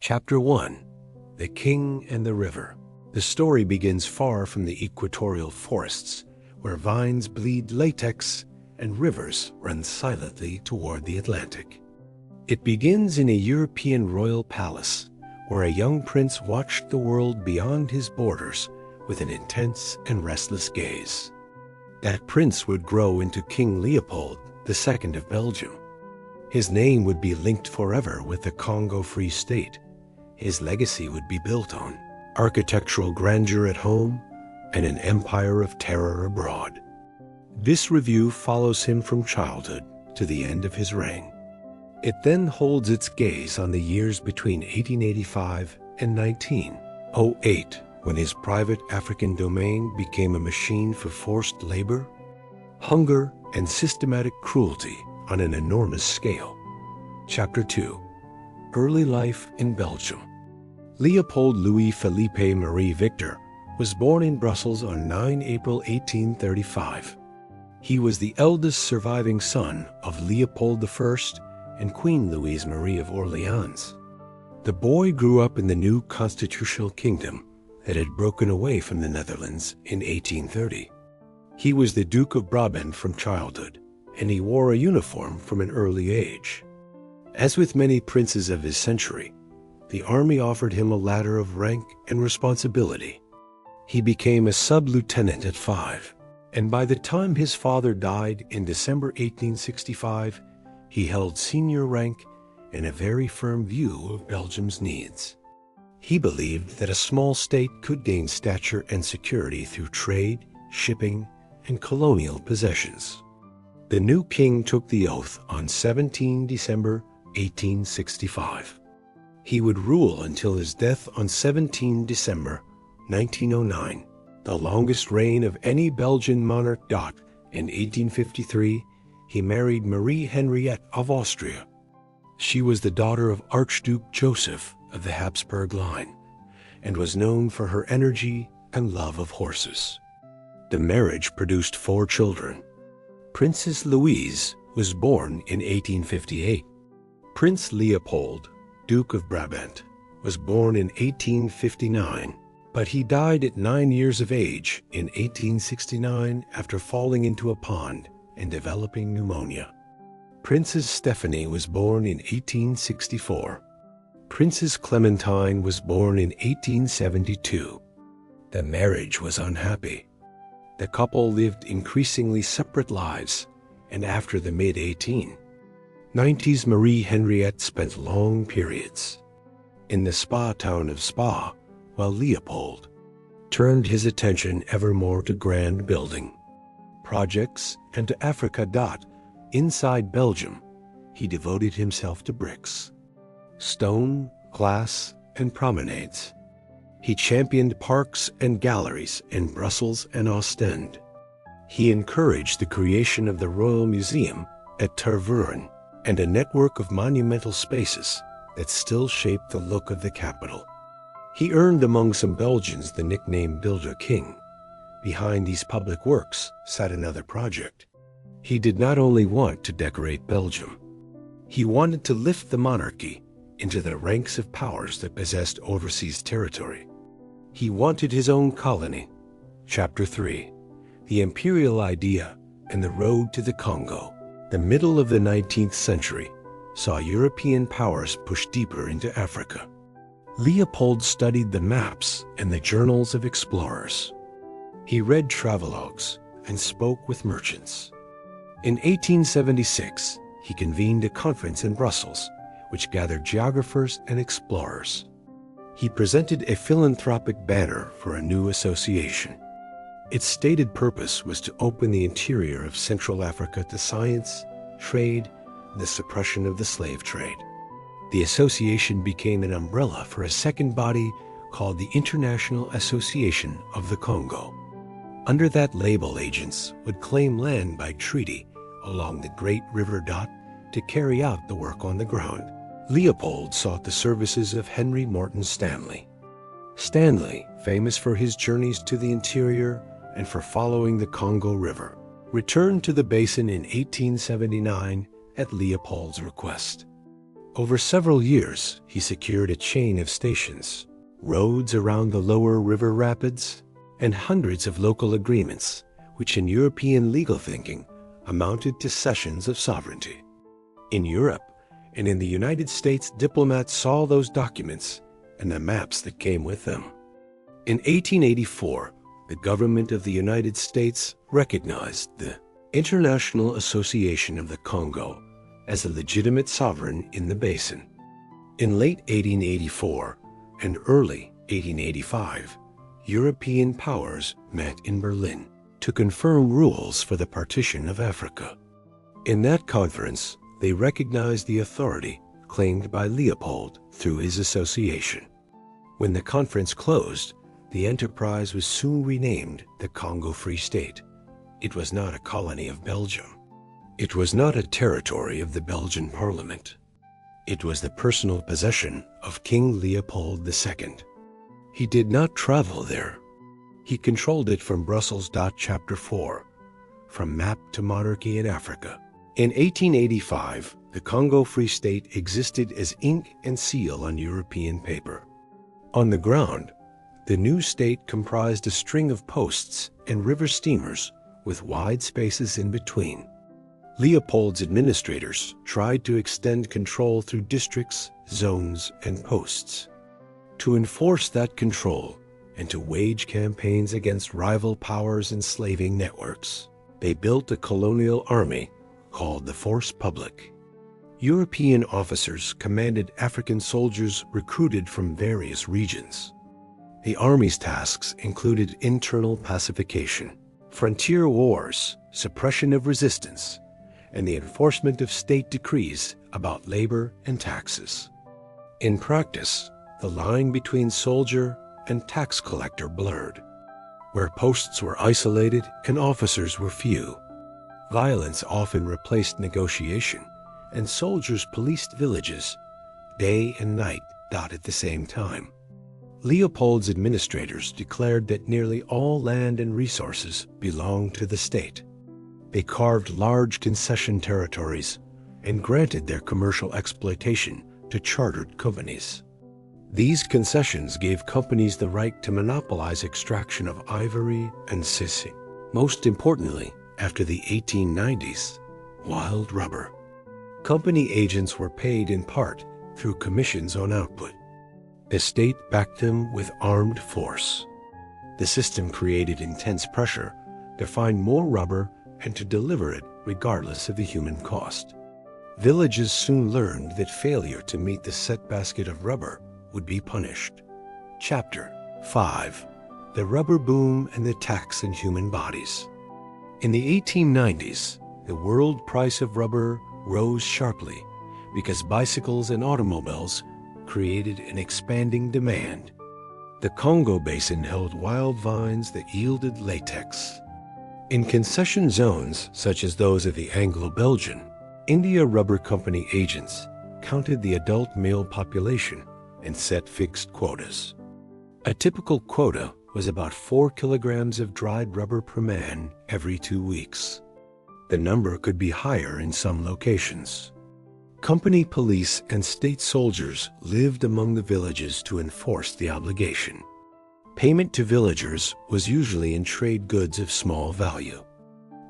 Chapter 1: The King and the River. The story begins far from the equatorial forests, where vines bleed latex and rivers run silently toward the Atlantic. It begins in a European royal palace, where a young prince watched the world beyond his borders with an intense and restless gaze. That prince would grow into King Leopold II of Belgium. His name would be linked forever with the Congo Free State. His legacy would be built on architectural grandeur at home and an empire of terror abroad. This review follows him from childhood to the end of his reign. It then holds its gaze on the years between 1885 and 1908, when his private African domain became a machine for forced labor, hunger, and systematic cruelty on an enormous scale. Chapter 2: Early Life in Belgium. Leopold Louis Philippe Marie Victor was born in Brussels on 9 April 1835. He was the eldest surviving son of Leopold I and Queen Louise Marie of Orleans. The boy grew up in the new constitutional kingdom that had broken away from the Netherlands in 1830. He was the Duke of Brabant from childhood, and he wore a uniform from an early age. As with many princes of his century, the army offered him a ladder of rank and responsibility. He became a sub-lieutenant at 5, and by the time his father died in December 1865, he held senior rank and a very firm view of Belgium's needs. He believed that a small state could gain stature and security through trade, shipping, and colonial possessions. The new king took the oath on 17 December 1865. He would rule until his death on 17 December 1909, the longest reign of any Belgian monarch. In 1853, he married Marie Henriette of Austria. She was the daughter of Archduke Joseph of the Habsburg line, and was known for her energy and love of horses. The marriage produced 4 children. Princess Louise was born in 1858. Prince Leopold, Duke of Brabant, was born in 1859, but he died at 9 years of age in 1869 after falling into a pond and developing pneumonia. Princess Stephanie was born in 1864. Princess Clementine was born in 1872. The marriage was unhappy. The couple lived increasingly separate lives, and after the mid-1890s, Marie Henriette spent long periods in the spa town of Spa, while Leopold turned his attention ever more to grand building projects and to Africa. Inside Belgium, he devoted himself to bricks, stone, glass, and promenades. He championed parks and galleries in Brussels and Ostend. He encouraged the creation of the Royal Museum at Tervuren and a network of monumental spaces that still shape the look of the capital. He earned among some Belgians the nickname Builder King. Behind these public works sat another project. He did not only want to decorate Belgium, he wanted to lift the monarchy into the ranks of powers that possessed overseas territory. He wanted his own colony. Chapter 3: The Imperial Idea and the Road to the Congo. The middle of the 19th century saw European powers push deeper into Africa. Leopold studied the maps and the journals of explorers. He read travelogues and spoke with merchants. In 1876, he convened a conference in Brussels, which gathered geographers and explorers. He presented a philanthropic banner for a new association. Its stated purpose was to open the interior of Central Africa to science, trade, and the suppression of the slave trade. The association became an umbrella for a second body called the International Association of the Congo. Under that label, agents would claim land by treaty along the Great River to carry out the work on the ground. Leopold sought the services of Henry Morton Stanley. Stanley, famous for his journeys to the interior and for following the Congo River, returned to the basin in 1879 at Leopold's request. Over several years, he secured a chain of stations, roads around the lower river rapids, and hundreds of local agreements, which in European legal thinking amounted to cessions of sovereignty. In Europe and in the United States, diplomats saw those documents and the maps that came with them. In 1884, the government of the United States recognized the International Association of the Congo as a legitimate sovereign in the basin. In late 1884 and early 1885, European powers met in Berlin to confirm rules for the partition of Africa. In that conference, they recognized the authority claimed by Leopold through his association. When the conference closed, the enterprise was soon renamed the Congo Free State. It was not a colony of Belgium. It was not a territory of the Belgian Parliament. It was the personal possession of King Leopold II. He did not travel there. He controlled it from Brussels. Chapter 4, From Map to Monarchy in Africa. In 1885, the Congo Free State existed as ink and seal on European paper. On the ground, the new state comprised a string of posts and river steamers with wide spaces in between. Leopold's administrators tried to extend control through districts, zones, and posts. To enforce that control and to wage campaigns against rival powers' enslaving networks, they built a colonial army called the Force Publique. European officers commanded African soldiers recruited from various regions. The army's tasks included internal pacification, frontier wars, suppression of resistance, and the enforcement of state decrees about labor and taxes. In practice, the line between soldier and tax collector blurred. Where posts were isolated and officers were few, violence often replaced negotiation, and soldiers policed villages day and night at the same time. Leopold's administrators declared that nearly all land and resources belonged to the state. They carved large concession territories and granted their commercial exploitation to chartered companies. These concessions gave companies the right to monopolize extraction of ivory and sissi. Most importantly, after the 1890s, wild rubber. Company agents were paid in part through commissions on output. The state backed them with armed force. The system created intense pressure to find more rubber and to deliver it regardless of the human cost. Villages soon learned that failure to meet the set basket of rubber would be punished. Chapter 5. The Rubber Boom and the Tax on Human Bodies. In the 1890s, the world price of rubber rose sharply because bicycles and automobiles created an expanding demand. The Congo basin held wild vines that yielded latex. In concession zones such as those of the Anglo-Belgian, India Rubber Company agents counted the adult male population and set fixed quotas. A typical quota was about 4 kilograms of dried rubber per man every 2 weeks. The number could be higher in some locations. Company police and state soldiers lived among the villages to enforce the obligation. Payment to villagers was usually in trade goods of small value.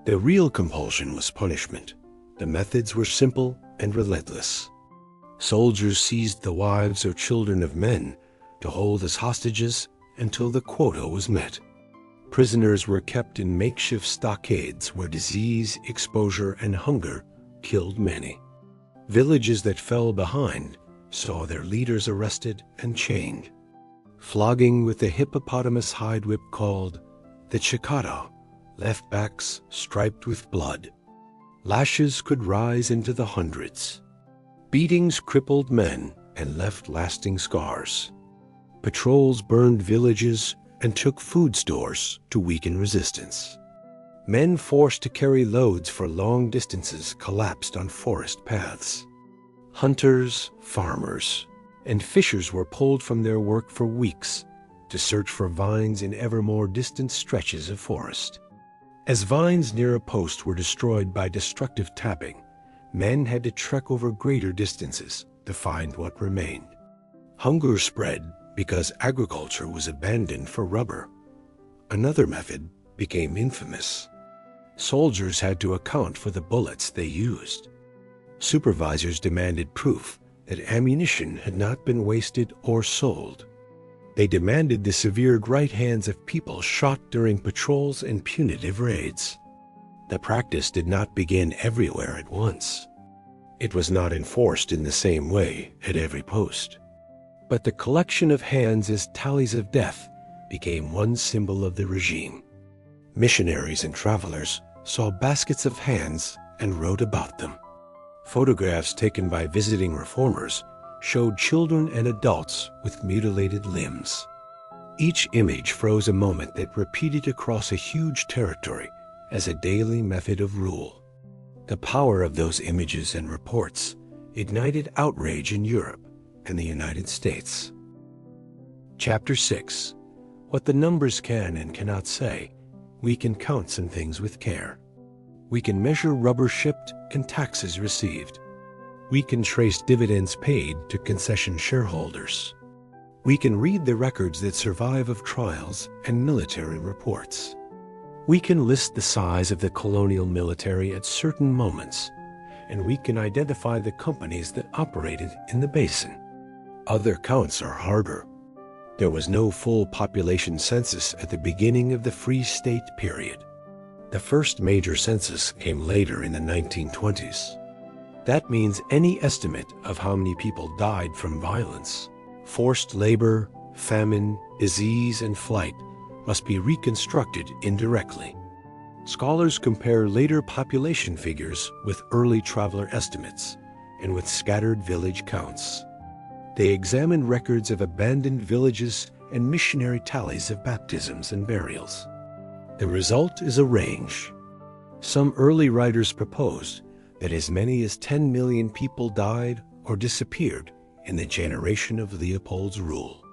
The real compulsion was punishment. The methods were simple and relentless. Soldiers seized the wives or children of men to hold as hostages until the quota was met. Prisoners were kept in makeshift stockades where disease, exposure, and hunger killed many. Villages that fell behind saw their leaders arrested and chained. Flogging with the hippopotamus hide whip called the chikara left backs striped with blood. Lashes could rise into the hundreds. Beatings crippled men and left lasting scars. Patrols burned villages and took food stores to weaken resistance. Men forced to carry loads for long distances collapsed on forest paths. Hunters, farmers, and fishers were pulled from their work for weeks to search for vines in ever more distant stretches of forest. As vines near a post were destroyed by destructive tapping, men had to trek over greater distances to find what remained. Hunger spread because agriculture was abandoned for rubber. Another method became infamous. Soldiers had to account for the bullets they used. Supervisors demanded proof that ammunition had not been wasted or sold. They demanded the severed right hands of people shot during patrols and punitive raids. The practice did not begin everywhere at once. It was not enforced in the same way at every post. But the collection of hands as tallies of death became one symbol of the regime. Missionaries and travelers saw baskets of hands and wrote about them. Photographs taken by visiting reformers showed children and adults with mutilated limbs. Each image froze a moment that repeated across a huge territory as a daily method of rule. The power of those images and reports ignited outrage in Europe and the United States. Chapter 6. What the numbers can and cannot say. We can count some things with care. We can measure rubber shipped and taxes received. We can trace dividends paid to concession shareholders. We can read the records that survive of trials and military reports. We can list the size of the colonial military at certain moments, and we can identify the companies that operated in the basin. Other counts are harder. There was no full population census at the beginning of the Free State period. The first major census came later in the 1920s. That means any estimate of how many people died from violence, forced labor, famine, disease, and flight must be reconstructed indirectly. Scholars compare later population figures with early traveler estimates and with scattered village counts. They examine records of abandoned villages and missionary tallies of baptisms and burials. The result is a range. Some early writers proposed that as many as 10 million people died or disappeared in the generation of Leopold's rule.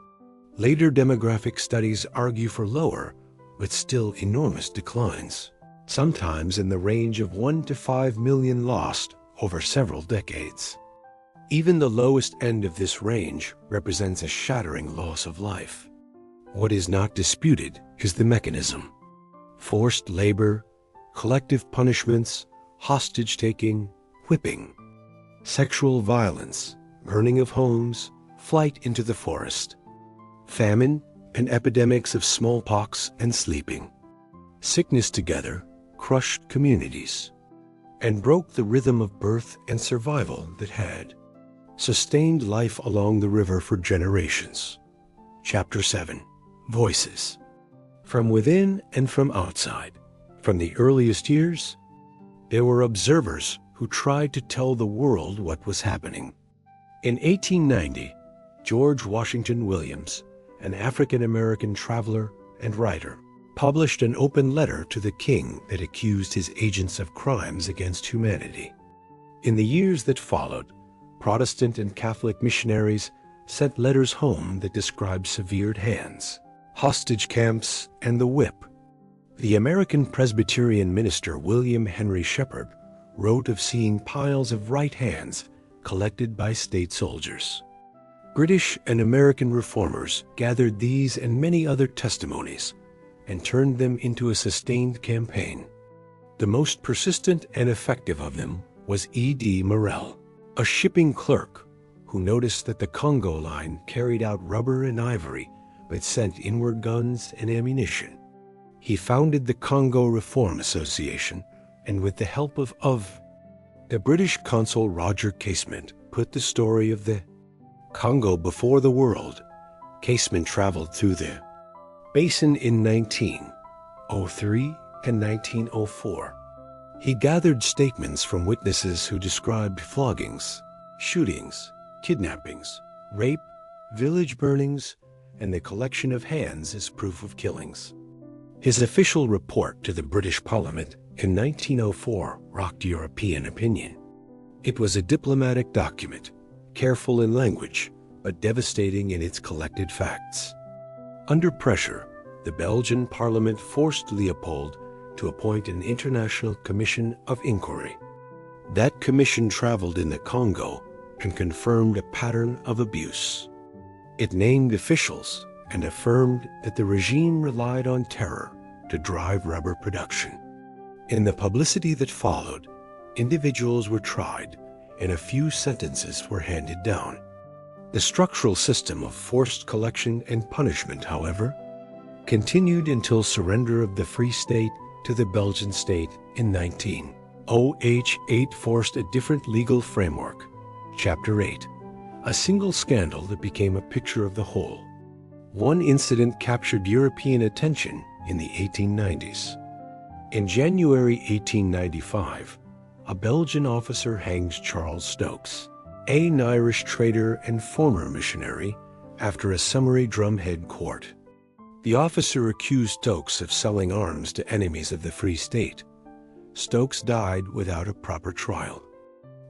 Later demographic studies argue for lower, but still enormous declines, sometimes in the range of 1 to 5 million lost over several decades. Even the lowest end of this range represents a shattering loss of life. What is not disputed is the mechanism. Forced labor, collective punishments, hostage-taking, whipping, sexual violence, burning of homes, flight into the forest, famine and epidemics of smallpox and sleeping. Sickness together crushed communities and broke the rhythm of birth and survival that had sustained life along the river for generations. Chapter 7. Voices. From within and from outside, from the earliest years, there were observers who tried to tell the world what was happening. In 1890, George Washington Williams, an African-American traveler and writer, published an open letter to the king that accused his agents of crimes against humanity. In the years that followed, Protestant and Catholic missionaries sent letters home that described severed hands, hostage camps, and the whip. The American Presbyterian minister William Henry Shepherd wrote of seeing piles of right hands collected by state soldiers. British and American reformers gathered these and many other testimonies and turned them into a sustained campaign. The most persistent and effective of them was E.D. Morrell, a shipping clerk who noticed that the Congo line carried out rubber and ivory but sent inward guns and ammunition. He founded the Congo Reform Association, and with the help of the British consul Roger Casement put the story of the Congo before the world. Casement traveled through the basin in 1903 and 1904. He gathered statements from witnesses who described floggings, shootings, kidnappings, rape, village burnings, and the collection of hands as proof of killings. His official report to the British Parliament in 1904 rocked European opinion. It was a diplomatic document, careful in language, but devastating in its collected facts. Under pressure, the Belgian Parliament forced Leopold to appoint an international commission of inquiry. That commission traveled in the Congo and confirmed a pattern of abuse. It named officials and affirmed that the regime relied on terror to drive rubber production. In the publicity that followed, individuals were tried and a few sentences were handed down. The structural system of forced collection and punishment, however, continued until surrender of the Free State to the Belgian state in 1908 forced a different legal framework. Chapter 8, a single scandal that became a picture of the whole. One incident captured European attention in the 1890s. In January 1895, a Belgian officer hangs Charles Stokes, an Irish trader and former missionary, after a summary drumhead court. The officer accused Stokes of selling arms to enemies of the Free State. Stokes died without a proper trial.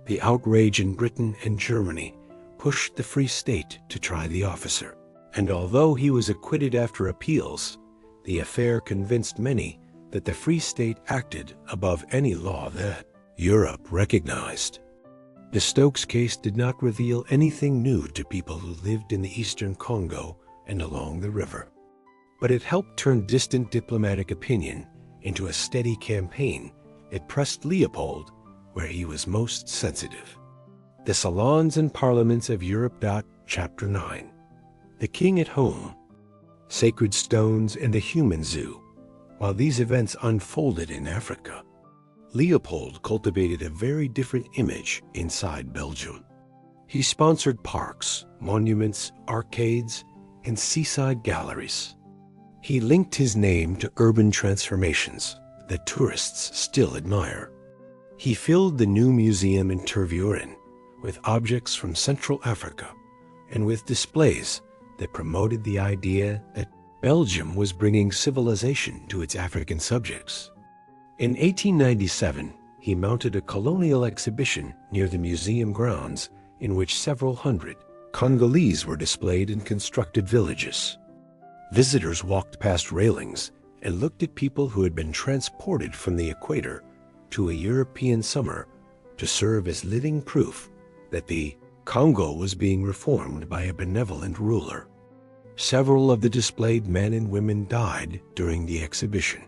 The outrage in Britain and Germany pushed the Free State to try the officer, and although he was acquitted after appeals, the affair convinced many that the Free State acted above any law that Europe recognized. The Stokes case did not reveal anything new to people who lived in the eastern Congo and along the river, but it helped turn distant diplomatic opinion into a steady campaign that pressed Leopold where he was most sensitive. The Salons and Parliaments of Europe. Chapter 9. The King at Home. Sacred Stones and the Human Zoo. While these events unfolded in Africa, Leopold cultivated a very different image inside Belgium. He sponsored parks, monuments, arcades, and seaside galleries. He linked his name to urban transformations that tourists still admire. He filled the new museum in Tervuren with objects from Central Africa and with displays that promoted the idea that Belgium was bringing civilization to its African subjects. In 1897, he mounted a colonial exhibition near the museum grounds in which several hundred Congolese were displayed in constructed villages. Visitors walked past railings and looked at people who had been transported from the equator to a European summer to serve as living proof that the Congo was being reformed by a benevolent ruler. Several of the displayed men and women died during the exhibition.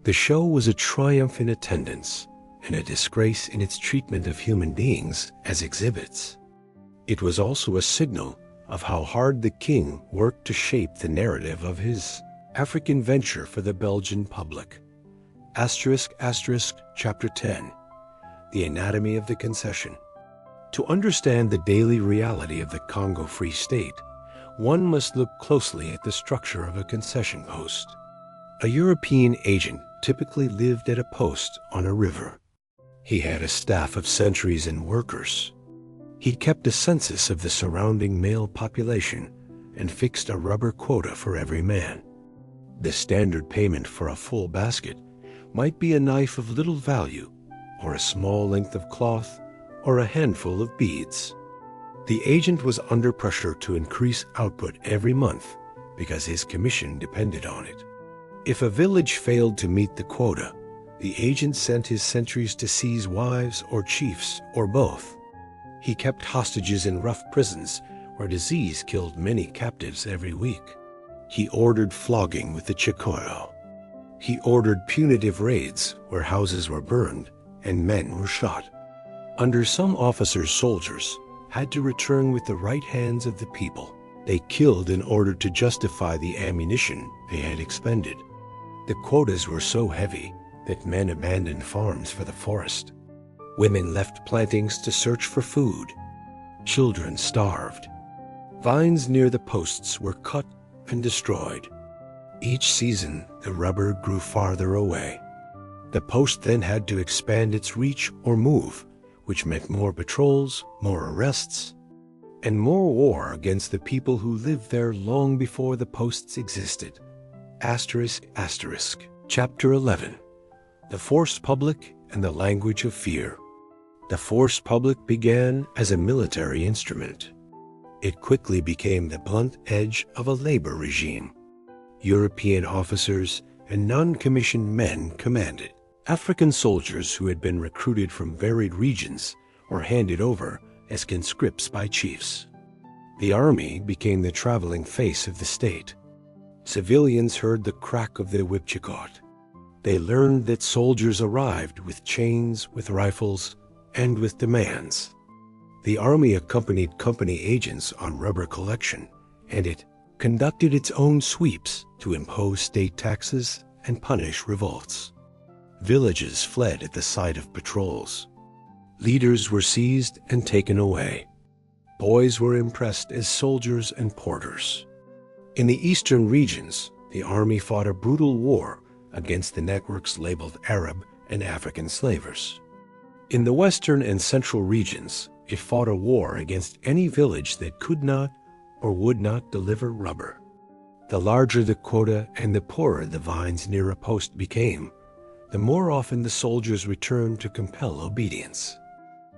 The show was a triumph in attendance and a disgrace in its treatment of human beings as exhibits. It was also a signal of how hard the king worked to shape the narrative of his African venture for the Belgian public. Chapter 10. The Anatomy of the Concession. To understand the daily reality of the Congo Free State, one must look closely at the structure of a concession post. A European agent typically lived at a post on a river. He had a staff of sentries and workers. He kept a census of the surrounding male population and fixed a rubber quota for every man. The standard payment for a full basket might be a knife of little value, or a small length of cloth, or a handful of beads. The agent was under pressure to increase output every month because his commission depended on it. If a village failed to meet the quota, the agent sent his sentries to seize wives or chiefs, or both. He kept hostages in rough prisons where disease killed many captives every week. He ordered flogging with the chikoro. He ordered punitive raids where houses were burned and men were shot. Under some officers, soldiers had to return with the right hands of the people they killed in order to justify the ammunition they had expended. The quotas were so heavy that men abandoned farms for the forest. Women left plantings to search for food. Children starved. Vines near the posts were cut and destroyed. Each season, the rubber grew farther away. The post then had to expand its reach or move, which meant more patrols, more arrests, and more war against the people who lived there long before the posts existed. Chapter 11. The Force Publique and the Language of Fear. The Force Publique began as a military instrument. It quickly became the blunt edge of a labor regime. European officers and non-commissioned men commanded. African soldiers who had been recruited from varied regions or handed over as conscripts by chiefs. The army became the traveling face of the state. Civilians heard the crack of the whipchicot. They learned that soldiers arrived with chains, with rifles, and with demands. The army accompanied company agents on rubber collection, and it conducted its own sweeps to impose state taxes and punish revolts. Villages fled at the sight of patrols. Leaders were seized and taken away. Boys were impressed as soldiers and porters. In the eastern regions, the army fought a brutal war against the networks labeled Arab and African slavers. In the western and central regions, it fought a war against any village that could not or would not deliver rubber. The larger the quota and the poorer the vines near a post became, the more often the soldiers returned to compel obedience.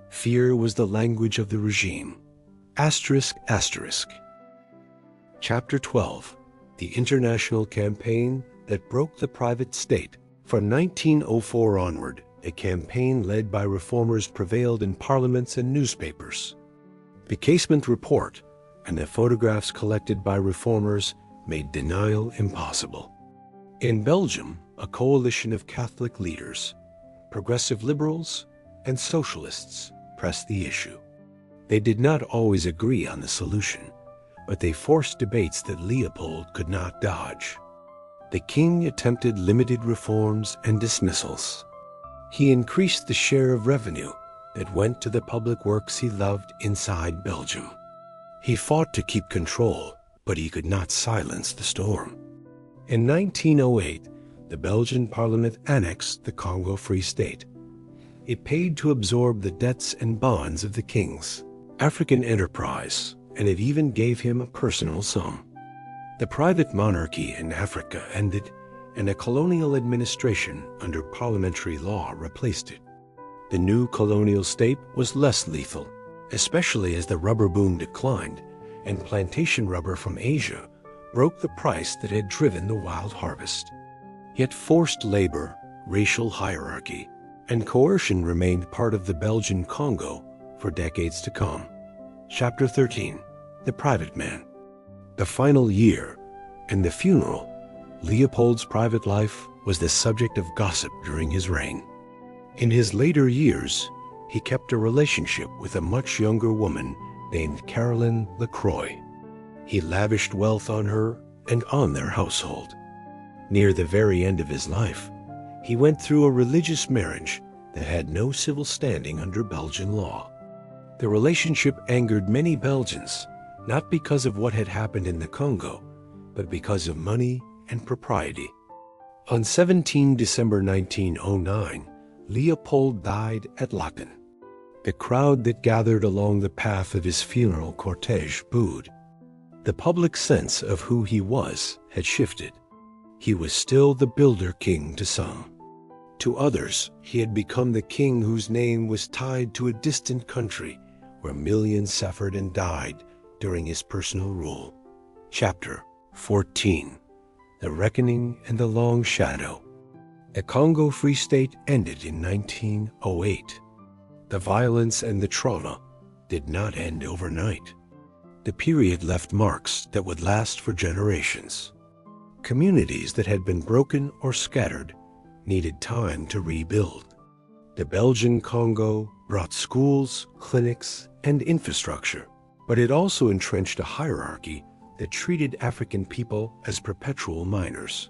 Fear was the language of the regime. Asterisk, asterisk. Chapter 12. The International Campaign that Broke the Private State. From 1904 onward, a campaign led by reformers prevailed in parliaments and newspapers. The casement report and the photographs collected by reformers made denial impossible. In Belgium, a coalition of Catholic leaders, progressive liberals, and socialists pressed the issue. They did not always agree on the solution, but they forced debates that Leopold could not dodge. The king attempted limited reforms and dismissals. He increased the share of revenue that went to the public works he loved inside Belgium. He fought to keep control, but he could not silence the storm. In 1908, the Belgian parliament annexed the Congo Free State. It paid to absorb the debts and bonds of the king's African enterprise, and it even gave him a personal sum. The private monarchy in Africa ended, and a colonial administration under parliamentary law replaced it. The new colonial state was less lethal, especially as the rubber boom declined and plantation rubber from Asia broke the price that had driven the wild harvest. Yet forced labor, racial hierarchy, and coercion remained part of the Belgian Congo for decades to come. Chapter 13. The Private Man. The final year and the funeral. Leopold's private life was the subject of gossip during his reign. In his later years, he kept a relationship with a much younger woman named Caroline Lacroix. He lavished wealth on her and on their household. Near the very end of his life, he went through a religious marriage that had no civil standing under Belgian law. The relationship angered many Belgians, not because of what had happened in the Congo, but because of money and propriety. On 17 December 1909, Leopold died at Laeken. The crowd that gathered along the path of his funeral cortege booed. The public sense of who he was had shifted. He was still the builder king to some. To others, he had become the king whose name was tied to a distant country where millions suffered and died during his personal rule. Chapter 14. The Reckoning and the Long Shadow. The Congo Free State ended in 1908. The violence and the trauma did not end overnight. The period left marks that would last for generations. Communities that had been broken or scattered needed time to rebuild. The Belgian Congo brought schools, clinics, and infrastructure, but it also entrenched a hierarchy that treated African people as perpetual minors.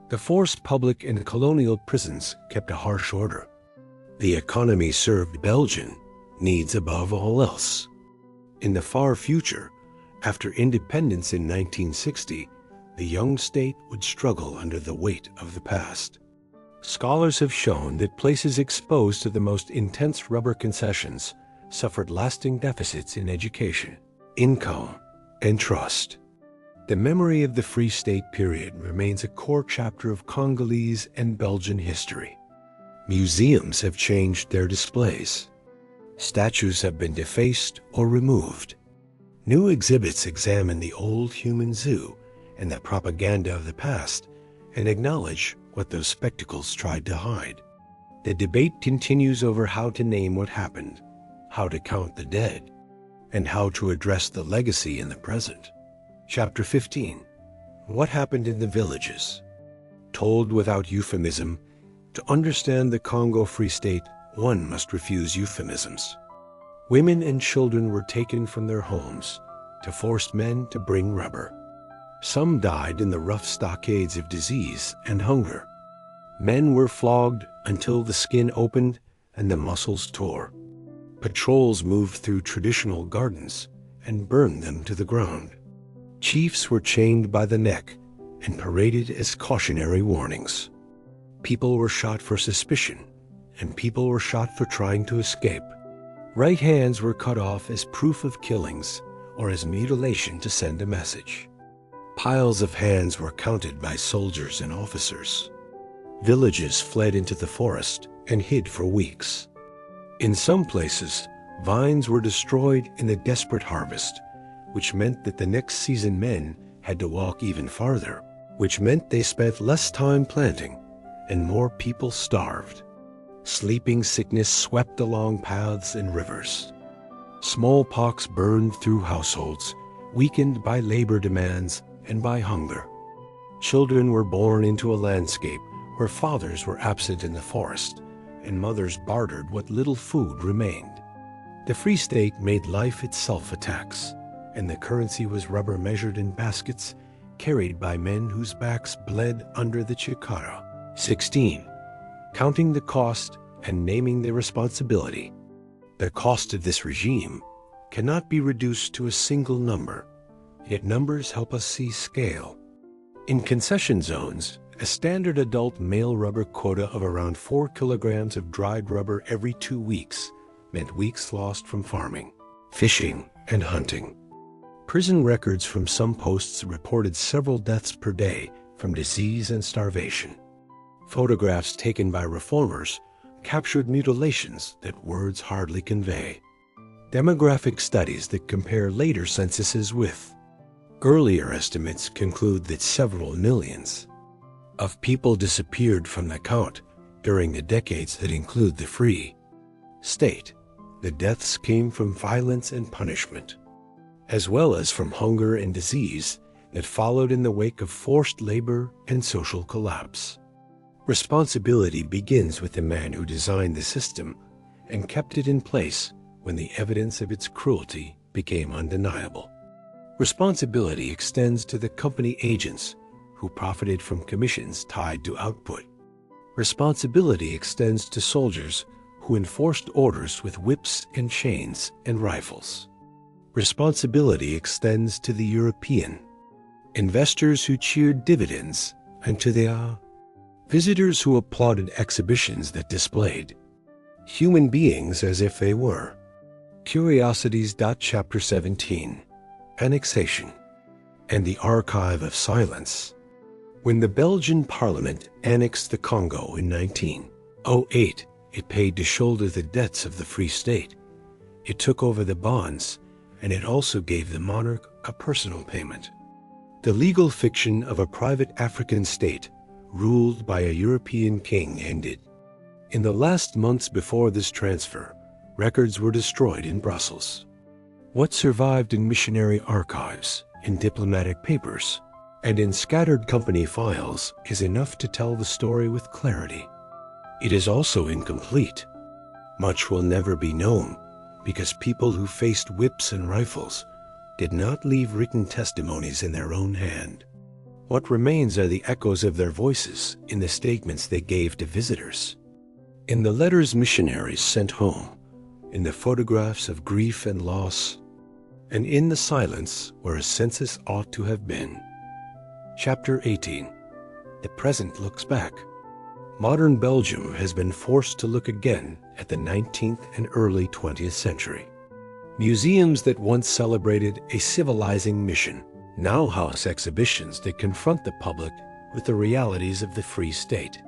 The forced public and colonial prisons kept a harsh order. The economy served Belgian needs above all else. In the far future, after independence in 1960, the young state would struggle under the weight of the past. Scholars have shown that places exposed to the most intense rubber concessions suffered lasting deficits in education, income, and trust. The memory of the Free State period remains a core chapter of Congolese and Belgian history. Museums have changed their displays. Statues have been defaced or removed. New exhibits examine the old human zoo and the propaganda of the past and acknowledge what those spectacles tried to hide. The debate continues over how to name what happened, how to count the dead, and how to address the legacy in the present. Chapter 15. What happened in the villages? Told without euphemism, to understand the Congo Free State, one must refuse euphemisms. Women and children were taken from their homes to force men to bring rubber. Some died in the rough stockades of disease and hunger. Men were flogged until the skin opened and the muscles tore. Patrols moved through traditional gardens and burned them to the ground. Chiefs were chained by the neck and paraded as cautionary warnings. People were shot for suspicion, and people were shot for trying to escape. Right hands were cut off as proof of killings or as mutilation to send a message. Piles of hands were counted by soldiers and officers. Villages fled into the forest and hid for weeks. In some places, vines were destroyed in the desperate harvest, which meant that the next season men had to walk even farther, which meant they spent less time planting, and more people starved. Sleeping sickness swept along paths and rivers. Smallpox burned through households, weakened by labor demands and by hunger. Children were born into a landscape where fathers were absent in the forest, and mothers bartered what little food remained. The Free State made life itself a tax, and the currency was rubber measured in baskets carried by men whose backs bled under the chikara. 16. Counting the cost and naming the responsibility. The cost of this regime cannot be reduced to a single number, yet numbers help us see scale. In concession zones, a standard adult male rubber quota of around 4 kilograms of dried rubber every 2 weeks meant weeks lost from farming, fishing, and hunting. Prison records from some posts reported several deaths per day from disease and starvation. Photographs taken by reformers captured mutilations that words hardly convey. Demographic studies that compare later censuses with earlier estimates conclude that several millions of people disappeared from the count during the decades that include the Free State. The deaths came from violence and punishment, as well as from hunger and disease that followed in the wake of forced labor and social collapse. Responsibility begins with the man who designed the system and kept it in place when the evidence of its cruelty became undeniable. Responsibility extends to the company agents who profited from commissions tied to output. Responsibility extends to soldiers who enforced orders with whips and chains and rifles. Responsibility extends to the European investors who cheered dividends and to the visitors who applauded exhibitions that displayed human beings as if they were. Curiosities. Chapter 17. Annexation and the Archive of Silence. When the Belgian Parliament annexed the Congo in 1908, it paid to shoulder the debts of the Free State. It took over the bonds, and it also gave the monarch a personal payment. The legal fiction of a private African state ruled by a European king ended. In the last months before this transfer, records were destroyed in Brussels. What survived in missionary archives, in diplomatic papers, and in scattered company files is enough to tell the story with clarity. It is also incomplete. Much will never be known because people who faced whips and rifles did not leave written testimonies in their own hand. What remains are the echoes of their voices in the statements they gave to visitors, in the letters missionaries sent home, in the photographs of grief and loss, and in the silence where a census ought to have been. Chapter 18. The present looks back. Modern Belgium has been forced to look again at the 19th and early 20th century. Museums that once celebrated a civilizing mission now house exhibitions that confront the public with the realities of the Free State.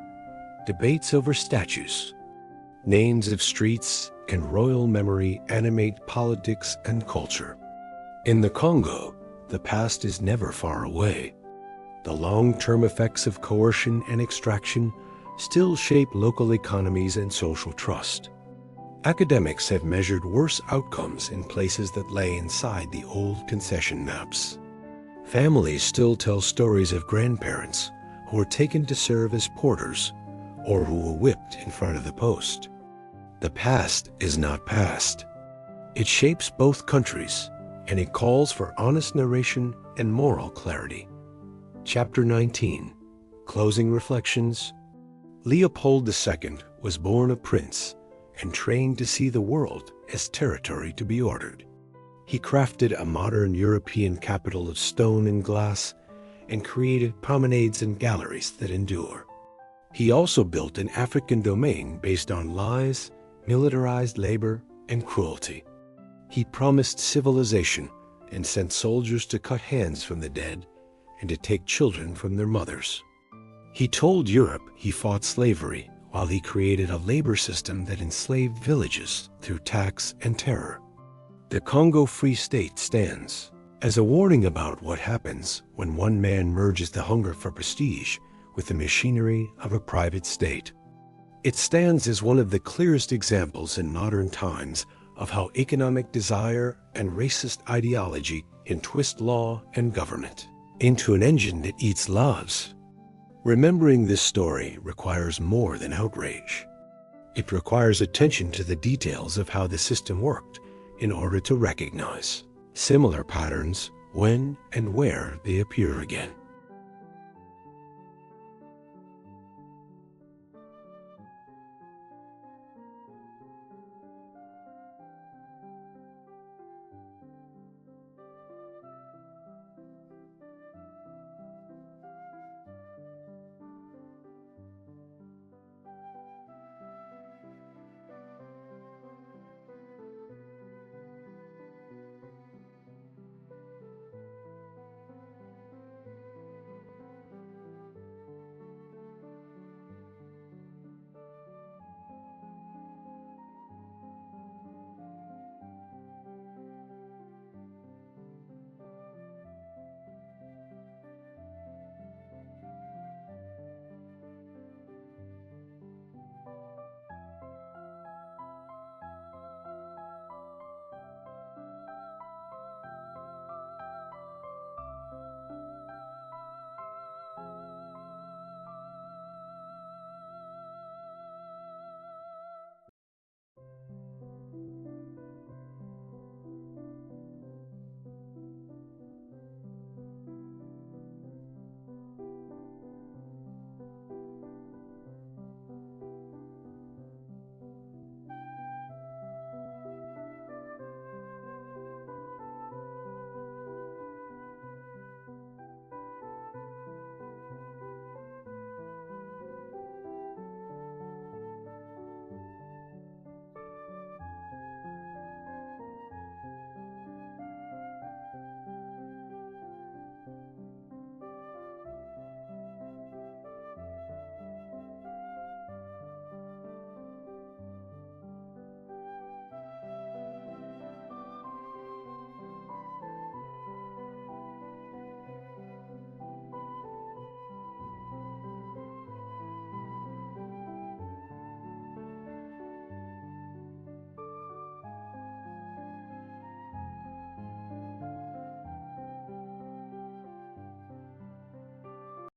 Debates over statues, names of streets, and royal memory animate politics and culture. In the Congo, the past is never far away. The long-term effects of coercion and extraction still shape local economies and social trust. Academics have measured worse outcomes in places that lay inside the old concession maps. Families still tell stories of grandparents who were taken to serve as porters or who were whipped in front of the post. The past is not past. It shapes both countries, and it calls for honest narration and moral clarity. Chapter 19. Closing Reflections. Leopold II was born a prince and trained to see the world as territory to be ordered. He crafted a modern European capital of stone and glass and created promenades and galleries that endure. He also built an African domain based on lies, militarized labor, and cruelty. He promised civilization and sent soldiers to cut hands from the dead and to take children from their mothers. He told Europe he fought slavery while he created a labor system that enslaved villages through tax and terror. The Congo Free State stands as a warning about what happens when one man merges the hunger for prestige with the machinery of a private state. It stands as one of the clearest examples in modern times of how economic desire and racist ideology can twist law and government into an engine that eats lives. Remembering this story requires more than outrage. It requires attention to the details of how the system worked in order to recognize similar patterns when and where they appear again.